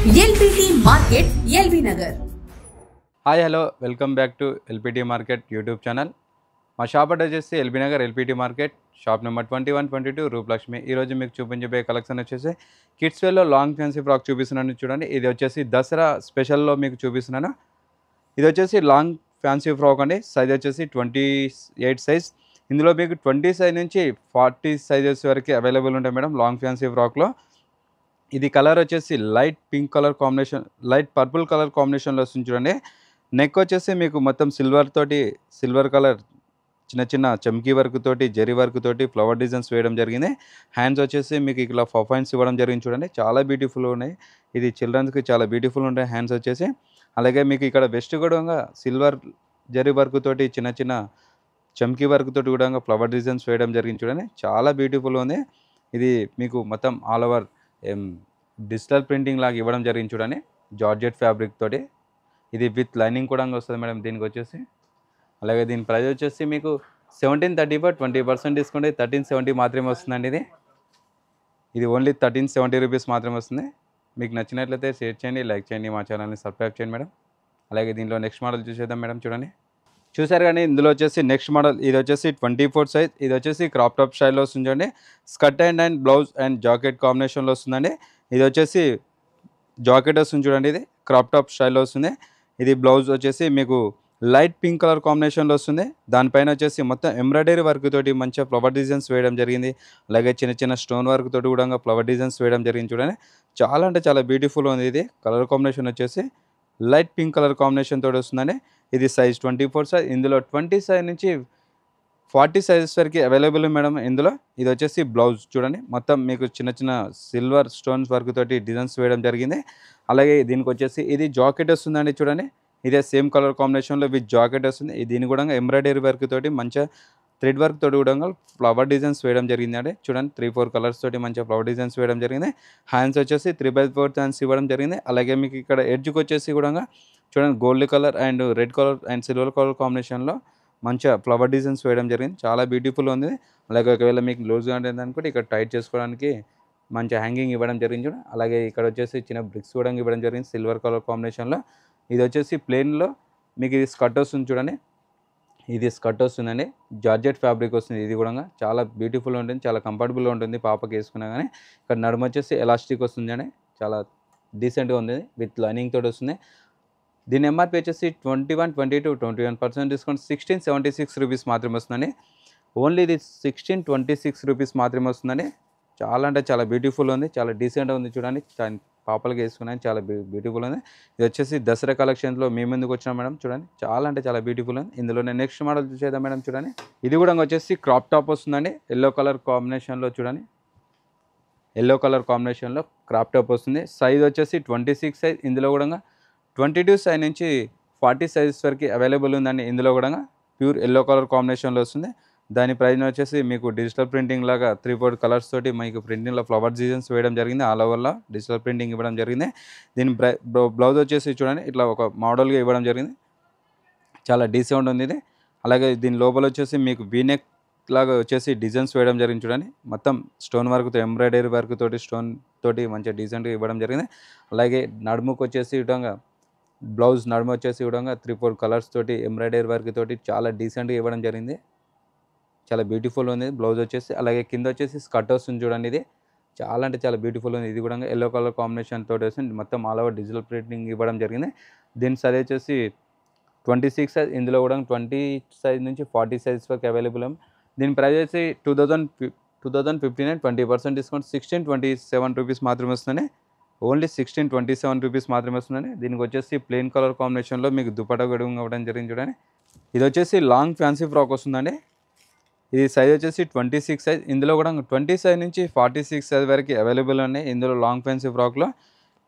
LBT market LB Nagar. Hi hello welcome back to LPT market YouTube channel. మా shop address వచ్చేసి LB Nagar LPT market shop number 2122 Rupalakshmi. ఈరోజు మీకు చూపించబోయే collection వచ్చేసి kids వేర్లో long fancy frock చూపిస్తున్నాను చూడండి. ఇది వచ్చేసి దసరా స్పెషల్లో మీకు చూపిస్తున్నాను. ఇది వచ్చేసి లాంగ్ ఫ్యాన్సీ ఫ్రాక్ అండి. సైజ్ వచ్చేసి 28 సైజ్. ఇందులో మీకు 20 సైజ్ నుంచి 40 సైజెస్ వరకు అవైలబుల్ ఉంటాయి మేడం లాంగ్ ఫ్యాన్సీ ఫ్రాక్లో. ఇది కలర్ వచ్చేసి light pink colour combination, light purple colour కాంబినేషన్లో వస్తుంది చూడండి. నెక్ వచ్చేసి మీకు మొత్తం సిల్వర్ కలర్ చిన్న చిన్న చమ్కీ వర్క్ తోటి, జరీ వర్క్ తోటి ఫ్లవర్ డిజైన్స్ వేయడం జరిగింది. హ్యాండ్స్ వచ్చేసి మీకు ఇలా పఫైన్స్ ఇవ్వడం జరిగింది చూడండి. చాలా బ్యూటిఫుల్ ఉన్నాయి. ఇది చిల్డ్రన్స్కి చాలా బ్యూటిఫుల్ ఉంటాయి హ్యాండ్స్ వచ్చేసి. అలాగే మీకు ఇక్కడ వెస్ట్ కూడా సిల్వర్ జరీ వర్క్ తోటి, చిన్న చిన్న చమ్కీ వర్క్ తోటి కూడా ఫ్లవర్ డిజైన్స్ వేయడం జరిగింది చూడండి. చాలా బ్యూటిఫుల్ ఉంది. ఇది మీకు మొత్తం ఆల్ ఓవర్ డిజిటల్ ప్రింటింగ్ లాగా ఇవ్వడం జరిగింది చూడండి. జార్జెట్ ఫ్యాబ్రిక్ తోటి. ఇది విత్ లైనింగ్ కూడా వస్తుంది మేడం దీనికి వచ్చేసి. అలాగే దీని ప్రైస్ వచ్చేసి మీకు 1735, 20% డిస్కౌంట్ 1370 మాత్రమే వస్తుందండి. ఇది ఓన్లీ 1370 రూపీస్ మాత్రమే వస్తుంది. మీకు నచ్చినట్లయితే షేర్ చేయండి, లైక్ చేయండి, మా ఛానల్ని సబ్స్క్రైబ్ చేయండి మేడం. అలాగే దీనిలో నెక్స్ట్ మోడల్ చూసేద్దాం మేడం. చూడండి, చూసారు కానీ ఇందులో వచ్చేసి నెక్స్ట్ మోడల్ ఇది వచ్చేసి 24 సైజ్. ఇది వచ్చేసి క్రాప్ టాప్ స్టైల్లో వస్తుందండి. Skirt and blouse and jacket కాంబినేషన్లో వస్తుందండి. ఇది వచ్చేసి జాకెట్ వస్తుంది చూడండి. ఇది క్రాప్ టాప్ స్టైల్లో వస్తుంది. ఇది బ్లౌజ్ వచ్చేసి మీకు లైట్ పింక్ కలర్ కాంబినేషన్లో వస్తుంది. దానిపైన వచ్చేసి మొత్తం ఎంబ్రాయిడరీ వర్క్ తోటి మంచిగా ఫ్లవర్ డిజైన్స్ వేయడం జరిగింది. అలాగే చిన్న చిన్న స్టోన్ వర్క్ తోటి కూడా ఫ్లవర్ డిజైన్స్ వేయడం జరిగింది చూడండి. చాలా అంటే చాలా బ్యూటిఫుల్ ఉంది. ఇది కలర్ కాంబినేషన్ వచ్చేసి లైట్ పింక్ కలర్ కాంబినేషన్ తోటి వస్తుందండి. ఇది సైజ్ 24 సైజ్. ఇందులో 20 సైజ్ నుంచి 40 సైజెస్ వరకు అవైలబుల్ మేడం ఇందులో. ఇది వచ్చేసి బ్లౌజ్ చూడండి. మొత్తం మీకు చిన్న చిన్న సిల్వర్ స్టోన్స్ వర్క్ తోటి డిజైన్స్ వేయడం జరిగింది. అలాగే దీనికి వచ్చేసి ఇది జాకెట్ వస్తుందండి చూడండి. ఇదే సేమ్ కలర్ కాంబినేషన్లో విత్ జాకెట్ వస్తుంది. దీని కూడా ఎంబ్రాయిడరీ వర్క్ తోటి మంచిగా థ్రెడ్ వర్క్ తోటి కూడా ఫ్లవర్ డిజైన్స్ వేయడం జరిగింది అండి. చూడండి 3-4 కలర్స్ తోటి మంచిగా ఫ్లవర్ డిజైన్స్ వేయడం జరిగింది. హ్యాండ్స్ వచ్చేసి 3/4 హ్యాండ్స్ ఇవ్వడం జరిగింది. అలాగే మీకు ఇక్కడ ఎడ్జ్కి వచ్చేసి కూడా చూడండి gold colour and red colour and silver colour కాంబినేషన్లో మంచిగా ఫ్లవర్ డిజైన్స్ వేయడం జరిగింది. చాలా బ్యూటిఫుల్ ఉంది. అలాగే ఒకవేళ మీకు లూజ్గా ఉంటుంది అనుకుంటే ఇక్కడ టైట్ చేసుకోవడానికి మంచి హ్యాంగింగ్ ఇవ్వడం జరిగింది చూడండి. అలాగే ఇక్కడ వచ్చేసి చిన్న బ్రిక్స్ కూడా ఇవ్వడం జరిగింది సిల్వర్ కలర్ కాంబినేషన్లో. ఇది వచ్చేసి ప్లెయిన్లో మీకు ఇది స్కర్ట్ వస్తుంది చూడండి. ఇది స్కర్ట్ వస్తుందండి. జార్జెట్ ఫ్యాబ్రిక్ వస్తుంది. ఇది కూడా చాలా బ్యూటిఫుల్ ఉంటుంది, చాలా కంఫర్టబుల్గా ఉంటుంది పాపకి వేసుకున్నా కానీ. ఇక్కడ నడుము వచ్చేసి ఎలాస్టిక్ వస్తుంది అండి. చాలా డీసెంట్గా ఉంది విత్ లైనింగ్ తోటి వస్తుంది. దీని ఎంఆర్పీ వచ్చేసి 21% డిస్కౌంట్ 1676 రూపీస్ మాత్రమే వస్తుందండి. ఓన్లీ ఇది 1626 రూపీస్ మాత్రమే వస్తుందండి. చాలా అంటే చాలా బ్యూటిఫుల్ ఉంది, చాలా డీసెంట్గా ఉంది చూడండి. పాపలకి వేసుకున్నాను, చాలా బ్యూటిఫుల్ ఉంది. ఇది వచ్చేసి దసరా కలెక్షన్లో మేము ముందుకు వచ్చినాం మేడం. చూడండి చాలా అంటే చాలా బ్యూటిఫుల్ ఉంది. ఇందులో నేను నెక్స్ట్ మోడల్ చూసేద్దాం మేడం. చూడండి, ఇది కూడా వచ్చేసి క్రాప్ టాప్ వస్తుందండి. ఎల్లో కలర్ కాంబినేషన్లో చూడండి. ఎల్లో కలర్ కాంబినేషన్లో క్రాప్ టాప్ వస్తుంది. సైజ్ వచ్చేసి 26 సైజ్. ఇందులో కూడా 22 సైజ్ నుంచి 40 సైజెస్ వరకు అవైలబుల్ ఉందండి. ఇందులో కూడా ప్యూర్ ఎల్లో కలర్ కాంబినేషన్లో వస్తుంది. దాని ప్రైస్ వచ్చేసి మీకు డిజిటల్ ప్రింటింగ్ లాగా 3-4 కలర్స్ తోటి మీకు ప్రింటింగ్లో ఫ్లవర్ డిజైన్స్ వేయడం జరిగింది. ఆల్ ఓవర్లో డిజిటల్ ప్రింటింగ్ ఇవ్వడం జరిగింది. దీని బ్లౌజ్ వచ్చేసి చూడండి ఇట్లా ఒక మోడల్గా ఇవ్వడం జరిగింది. చాలా డీసెంట్ ఉంది ఇది. అలాగే దీని లోపల వచ్చేసి మీకు వీనెక్ లాగా వచ్చేసి డిజైన్స్ వేయడం జరిగింది చూడండి. మొత్తం స్టోన్ వర్క్తో ఎంబ్రాయిడరీ వర్క్ తోటి స్టోన్ తోటి మంచిగా డీసెంట్గా ఇవ్వడం జరిగింది. అలాగే నడుముకు వచ్చేసి విధంగా బ్లౌజ్ నడుము వచ్చేసి విధంగా 3-4 కలర్స్ తోటి ఎంబ్రాయిడరీ వర్క్ తోటి చాలా డీసెంట్గా ఇవ్వడం జరిగింది. చాలా బ్యూటిఫుల్ ఉంది బ్లౌజ్ వచ్చేసి. అలాగే కింద వచ్చేసి స్కర్ట్ వస్తుంది చూడండి. ఇది చాలా అంటే చాలా బ్యూటిఫుల్ ఉంది. ఇది కూడా ఎల్లో కలర్ కాంబినేషన్ తోటి వస్తుంది. మొత్తం ఆల్ ఓవర్ డిజిటల్ ప్రింటింగ్ ఇవ్వడం జరిగింది. దీని సైజ్ వచ్చేసి 26 సైజ్. ఇందులో కూడా 20 సైజ్ నుంచి 40 సైజ్ వరకు అవైలబుల్. దీని ప్రైస్ వచ్చి 2059, 20% డిస్కౌంట్ 1627 రూపీస్ మాత్రమే వస్తుంది. ఓన్లీ 1627 రూపీస్ మాత్రమే వస్తుందండి. దీనికి వచ్చేసి ప్లెయిన్ కలర్ కాంబినేషన్లో మీకు దుపట్టా గడువు ఇవ్వడం జరిగింది చూడండి. ఇది వచ్చేసి లాంగ్ ఫ్యాన్సీ ఫ్రాక్ వస్తుందండి. ఇది సైజ్ వచ్చేసి 26 సైజ్. ఇందులో కూడా 20 సైజ్ నుంచి 46 సైజ్ వరకు అవైలబుల్ ఉన్నాయి ఇందులో లాంగ్ ఫ్యాన్సీ ఫ్రాక్లో.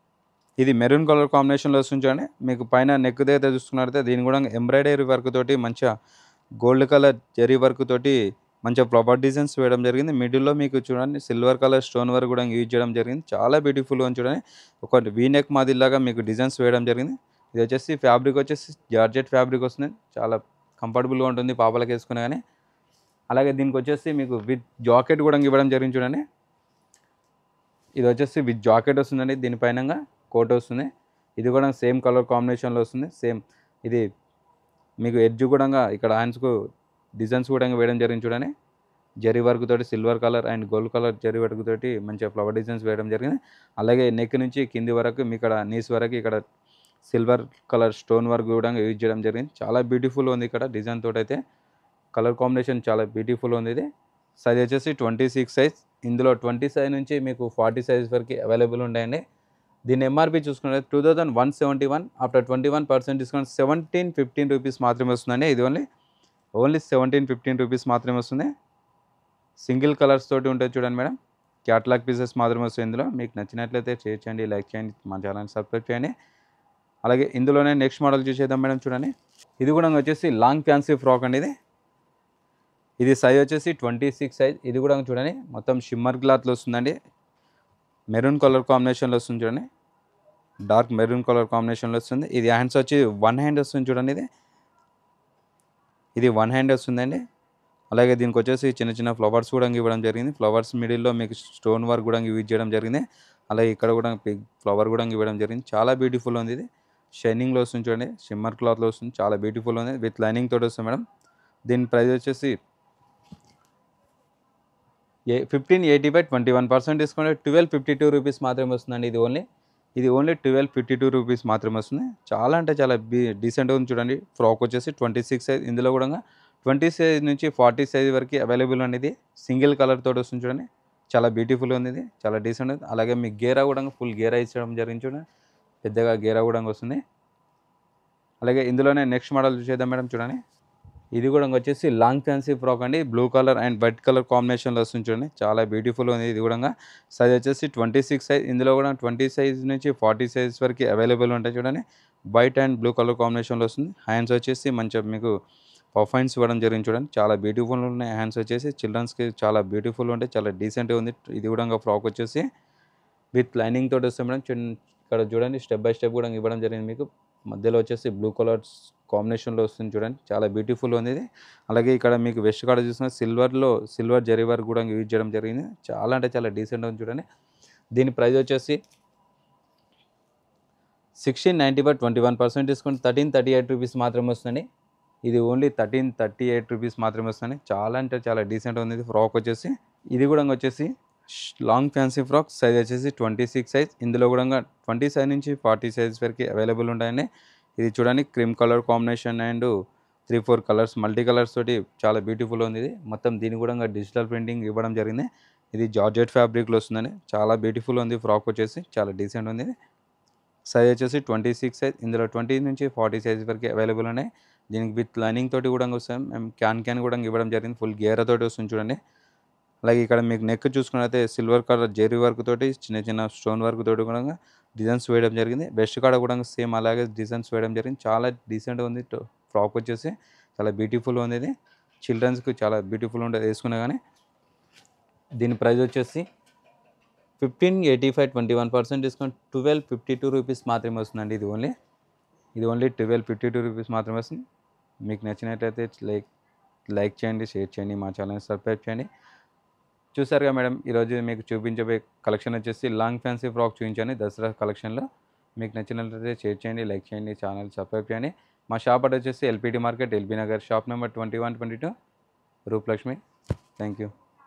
ఇది మెరూన్ కలర్ కాంబినేషన్లో వస్తుంది చూడండి. మీకు పైన నెక్ దగ్గర చూసుకున్నట్లయితే దీని కూడా ఎంబ్రాయిడరీ వర్క్ తోటి మంచిగా గోల్డ్ కలర్ జరీ వర్క్ తోటి మంచిగా ఫ్లవర్ డిజైన్స్ వేయడం జరిగింది. మిడిల్లో మీకు చూడండి సిల్వర్ కలర్ స్టోన్ వర్క్ కూడా యూజ్ చేయడం జరిగింది. చాలా బ్యూటిఫుల్గా చూడండి. ఒక వీనెక్ మాదిరిలాగా మీకు డిజైన్స్ వేయడం జరిగింది. ఇది వచ్చేసి ఫ్యాబ్రిక్ వచ్చేసి జార్జెట్ ఫ్యాబ్రిక్ వస్తుంది. చాలా కంఫర్టబుల్గా ఉంటుంది పాపలకి వేసుకునే కానీ. అలాగే దీనికి వచ్చేసి మీకు విత్ జాకెట్ కూడా ఇవ్వడం జరిగింది చూడండి. ఇది వచ్చేసి విత్ జాకెట్ వస్తుందండి. దీనిపైన కోట్ వస్తుంది. ఇది కూడా సేమ్ కలర్ కాంబినేషన్లో వస్తుంది. సేమ్ ఇది మీకు ఎడ్జ్ కూడా ఇక్కడ హ్యాండ్స్కు డిజైన్స్ కూడా వేయడం జరిగింది చూడండి. జరీ వర్క్ తోటి silver colour and gold colour zari work తోటి మంచిగా ఫ్లవర్ డిజైన్స్ వేయడం జరిగింది. అలాగే నెక్ నుంచి కింది వరకు మీ ఇక్కడ నీస్ వరకు ఇక్కడ సిల్వర్ కలర్ స్టోన్ వర్క్ కూడా యూజ్ చేయడం జరిగింది. చాలా బ్యూటిఫుల్ ఉంది ఇక్కడ డిజైన్ తోటి అయితే. కలర్ కాంబినేషన్ చాలా బ్యూటిఫుల్ ఉంది. ఇది సైజ్ వచ్చేసి 26 సైజ్. ఇందులో 20 సైజ్ నుంచి మీకు 40 సైజ్ వరకు అవైలబుల్ ఉంటాయండి. దీని ఎంఆర్పి చూసుకుంటే 2171. ఆఫ్టర్ 21% డిస్కౌంట్ 1715 రూపీస్ మాత్రమే వస్తుందండి. ఇది ఓన్లీ 1715 రూపీస్ మాత్రమే వస్తుంది. సింగిల్ కలర్స్ తోటి ఉంటుంది చూడండి మేడం. క్యాటలాగ్ పీసెస్ మాత్రమే వస్తుంది ఇందులో. మీకు నచ్చినట్లయితే షేర్ చేయండి, లైక్ చేయండి, మా ఛానల్ని సబ్స్క్రైబ్ చేయండి. అలాగే ఇందులోనే నెక్స్ట్ మోడల్ చూసేద్దాం మేడం. చూడండి, ఇది కూడా వచ్చేసి లాంగ్ ఫ్యాన్సీ ఫ్రాక్ అండి. ఇది సైజ్ వచ్చేసి 26 సైజ్. ఇది కూడా చూడండి మొత్తం షిమ్మర్ క్లాత్లో వస్తుందండి. మెరూన్ కలర్ కాంబినేషన్లో వస్తుంది చూడండి. డార్క్ మెరూన్ కలర్ కాంబినేషన్లో వస్తుంది. ఇది హ్యాండ్స్ వచ్చి 1 హ్యాండ్ వస్తుంది చూడండి. ఇది 1 హ్యాండ్ వస్తుందండి. అలాగే దీనికి వచ్చేసి చిన్న చిన్న ఫ్లవర్స్ కూడా ఇవ్వడం జరిగింది. ఫ్లవర్స్ మిడిల్లో మీకు స్టోన్ వర్క్ కూడా యూజ్ చేయడం జరిగింది. అలాగే ఇక్కడ కూడా ఫ్లవర్ కూడా ఇవ్వడం జరిగింది. చాలా బ్యూటిఫుల్ ఉంది. ఇది షైనింగ్లో వస్తుంది చూడండి. షిమ్మర్ క్లాత్లో వస్తుంది. చాలా బ్యూటిఫుల్ ఉంది. విత్ లైనింగ్ తోటి వస్తుంది మేడం. దీని ప్రైస్ వచ్చేసి 1580/21% డిస్కౌంట్ 1252 రూపీస్ మాత్రమే వస్తుందండి. ఇది ఓన్లీ 1252 రూపీస్ మాత్రమే వస్తుంది. చాలా అంటే చాలా డీసెంట్గా ఉంది చూడండి. ఫ్రాక్ వచ్చేసి 26 సైజ్. ఇందులో కూడా 20 సైజ్ నుంచి 40 సైజ్ వరకు అవైలబుల్ అనేది. సింగిల్ కలర్ తోటి వస్తుంది చూడండి. చాలా బ్యూటిఫుల్ ఉంది. ఇది చాలా డీసెంట్ ఉంది. అలాగే మీకు గేరా కూడా ఫుల్ గేరా ఇచ్చడం జరిగింది చూడండి. పెద్దగా గేరా కూడా వస్తుంది. అలాగే ఇందులోనే నెక్స్ట్ మోడల్ చూసేద్దాం మేడం. చూడండి, ఇది కూడా వచ్చేసి లాంగ్ ఫ్యాన్సీ ఫ్రాక్ అండి. Blue colour and white colour కాంబినేషన్లో వస్తుంది చూడండి. చాలా బ్యూటిఫుల్ ఉంది. ఇది కూడా సైజ్ వచ్చేసి 26 సైజ్. ఇందులో కూడా 20 సైజ్ నుంచి 40 సైజ్ వరకు అవైలబుల్ ఉంటాయి చూడండి. వైట్ అండ్ బ్లూ కలర్ కాంబినేషన్లో వస్తుంది. హ్యాండ్స్ వచ్చేసి మంచిగా మీకు పర్ఫార్మెన్స్ ఇవ్వడం జరిగింది చూడండి. చాలా బ్యూటిఫుల్ ఉన్నాయి. హ్యాండ్స్ వచ్చేసి చిల్డ్రన్స్కి చాలా బ్యూటిఫుల్ ఉంటాయి. చాలా డీసెంట్గా ఉంది. ఇది కూడా ఫ్రాక్ వచ్చేసి విత్ లైనింగ్ తోటి వస్తుంది మేడం. ఇక్కడ చూడండి స్టెప్ బై స్టెప్ కూడా ఇవ్వడం జరిగింది. మీకు మధ్యలో వచ్చేసి బ్లూ కలర్ కాంబినేషన్లో వస్తుంది చూడండి. చాలా బ్యూటిఫుల్ ఉంది ఇది. అలాగే ఇక్కడ మీకు వెస్ట్ కాడ చూసిన సిల్వర్ జరీ వర్క్ కూడా యూజ్ చేయడం జరిగింది. చాలా అంటే చాలా డీసెంట్గా ఉంది చూడండి. దీని ప్రైస్ వచ్చేసి 1690/21% డిస్కౌంట్ 1338 రూపీస్ మాత్రమే వస్తుంది. ఇది ఓన్లీ 1338 రూపీస్ మాత్రమే వస్తుంది. చాలా అంటే చాలా డీసెంట్గా ఉంది. ఫ్రాక్ వచ్చేసి ఇది కూడా వచ్చేసి లాంగ్ ఫ్యాన్సీ ఫ్రాక్. సైజ్ వచ్చేసి 26 సైజ్. ఇందులో కూడా 20 సైజ్ నుంచి 40 సైజ్ వరకు అవైలబుల్ ఉంటాయండి. ఇది చూడండి cream colour combination and 3-4 colours multi colours తోటి చాలా బ్యూటిఫుల్ ఉంది. ఇది మొత్తం దీని కూడా డిజిటల్ ప్రింటింగ్ ఇవ్వడం జరిగింది. ఇది జార్జెట్ ఫ్యాబ్రిక్లో వస్తుందండి. చాలా బ్యూటిఫుల్ ఉంది. ఫ్రాక్ వచ్చేసి చాలా డీసెంట్ ఉంది. సైజ్ వచ్చేసి 26 సైజ్. ఇందులో 20 నుంచి 40 సైజ్ వరకు అవైలబుల్ ఉన్నాయి. దీనికి విత్ లైనింగ్ తోటి కూడా వస్తాం. మేము క్యాన్ కూడా ఇవ్వడం జరిగింది. ఫుల్ గేరా తోటి వస్తుంది చూడండి. అలాగే ఇక్కడ మీకు నెక్ చూసుకున్నైతే సిల్వర్ కలర్ జెరీ వర్క్ తోటి చిన్న చిన్న స్టోన్ వర్క్ తోటి కూడా డిజైన్స్ వేయడం జరిగింది. వెస్ట్ కాడ కూడా సేమ్ అలాగే డిజైన్స్ వేయడం జరిగింది. చాలా డీసెంట్గా ఉంది. ఫ్రాక్ వచ్చేసి చాలా బ్యూటిఫుల్ ఉంది. ఇది చిల్డ్రన్స్కి చాలా బ్యూటిఫుల్ ఉంటుంది వేసుకున్నా కానీ. దీని ప్రైస్ వచ్చేసి 1585/21% డిస్కౌంట్ 1252 రూపీస్ మాత్రమే వస్తుందండి. ఇది ఓన్లీ 1252 రూపీస్ మాత్రమే వస్తుంది. మీకు నచ్చినట్లయితే లైక్ చేయండి, షేర్ చేయండి, మా ఛానల్ని సబ్స్క్రైబ్ చేయండి. చూసారుగా మేడం, ఈరోజు మీకు చూపించబోయే కలెక్షన్ వచ్చేసి లాంగ్ ఫ్యాన్సీ ఫ్రాక్ చూపించాను దసరా కలెక్షన్లో. మీకు నచ్చినట్లయితే షేర్ చేయండి, లైక్ చేయండి, ఛానల్ సబ్స్క్రైబ్ చేయండి. మా షాప్ అడ్రస్ వచ్చేసి LPT market, LB Nagar, shop number 2122, Rupalakshmi. Thank you.